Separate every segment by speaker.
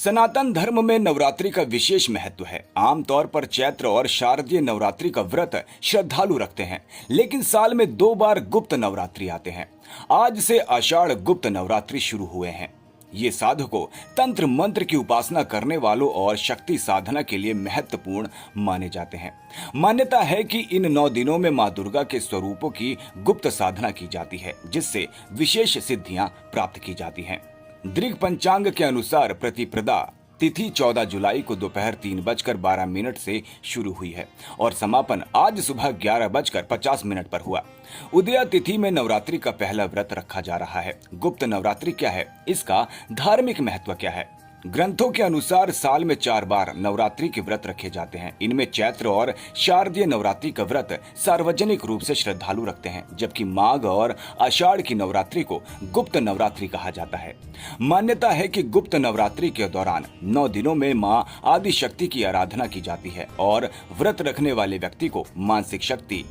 Speaker 1: सनातन धर्म में नवरात्रि का विशेष महत्व है। आमतौर पर चैत्र और शारदीय नवरात्रि का व्रत श्रद्धालु रखते हैं, लेकिन साल में 2 बार गुप्त नवरात्रि आते हैं। आज से आषाढ़ गुप्त नवरात्रि शुरू हुए हैं। ये साधकों, तंत्र मंत्र की उपासना करने वालों और शक्ति साधना के लिए महत्वपूर्ण माने जाते हैं। मान्यता है कि इन 9 दिनों में मां दुर्गा के स्वरूपों की गुप्त साधना की जाती है, जिससे विशेष सिद्धियां प्राप्त की जाती हैं। दृग पंचांग के अनुसार प्रतिपदा तिथि 14 जुलाई को दोपहर 3:12 से शुरू हुई है और समापन आज सुबह 11:50 पर हुआ। उदया तिथि में नवरात्रि का पहला व्रत रखा जा रहा है। गुप्त नवरात्रि क्या है, इसका धार्मिक महत्व क्या है? ग्रंथों के अनुसार साल में 4 बार नवरात्रि के व्रत रखे जाते हैं। इनमें चैत्र और शारदीय नवरात्रि का व्रत सार्वजनिक रूप से श्रद्धालु रखते हैं, जबकि माघ और आषाढ़ की नवरात्रि को गुप्त नवरात्रि कहा जाता है। मान्यता है कि गुप्त नवरात्रि के दौरान 9 दिनों में मां आदि शक्ति की आराधना की जाती है और व्रत रखने वाले व्यक्ति को मानसिक शक्ति,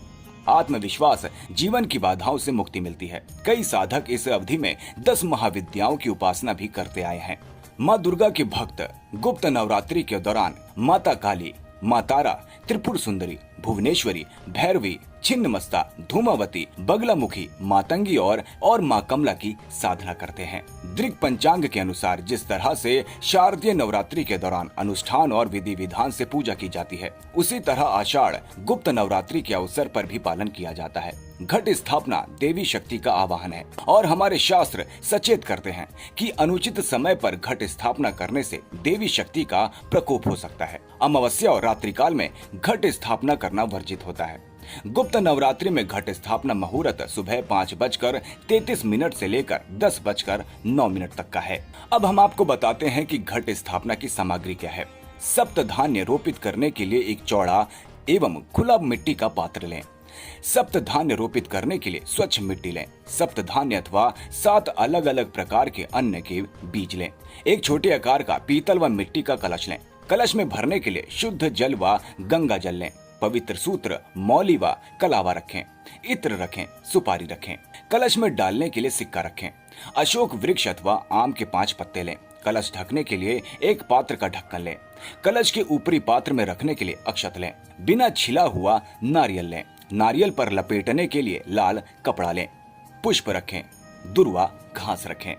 Speaker 1: आत्मविश्वास, जीवन की बाधाओं से मुक्ति मिलती है। कई साधक इस अवधि में 10 महाविद्याओं की उपासना भी करते आए हैं। मां दुर्गा के भक्त गुप्त नवरात्रि के दौरान माता काली, मां तारा, त्रिपुर सुंदरी, भुवनेश्वरी, भैरवी, छिन्नमस्ता, धूमावती, बगलामुखी, मातंगी और मां कमला की साधना करते हैं। दृग पंचांग के अनुसार जिस तरह से शारदीय नवरात्रि के दौरान अनुष्ठान और विधि विधान से पूजा की जाती है, उसी तरह आषाढ़ गुप्त नवरात्रि के अवसर पर भी पालन किया जाता है। घट स्थापना देवी शक्ति का आवाहन है और हमारे शास्त्र सचेत करते हैं कि अनुचित समय पर घट स्थापना करने से देवी शक्ति का प्रकोप हो सकता है। अमावस्या और रात्रिकाल में घट स्थापना करना वर्जित होता है। गुप्त नवरात्रि में घट स्थापना मुहूर्त सुबह 5:33 से लेकर 10:09 तक का है। अब हम आपको बताते हैं कि घट स्थापना की सामग्री क्या है। सप्त धान्य रोपित करने के लिए एक चौड़ा एवं खुला मिट्टी का पात्र लें। सप्त धान्य रोपित करने के लिए स्वच्छ मिट्टी लें। सप्त धान्य अथवा 7 अलग अलग प्रकार के अन्न के बीज लें। एक छोटे आकार का पीतल व मिट्टी का कलश लें। कलश में भरने के लिए शुद्ध जल व गंगा जल लें। पवित्र सूत्र, मौली व कलावा रखें। इत्र रखें, सुपारी रखें। कलश में डालने के लिए सिक्का रखें। अशोक वृक्ष अथवा आम के 5 पत्ते लें। कलश ढकने के लिए एक पात्र का ढक्कन लें। कलश के ऊपरी पात्र में रखने के लिए अक्षत लें। बिना छिला हुआ नारियल लें। नारियल पर लपेटने के लिए लाल कपड़ा लें। पुष्प रखें। दुर्वा घास रखें।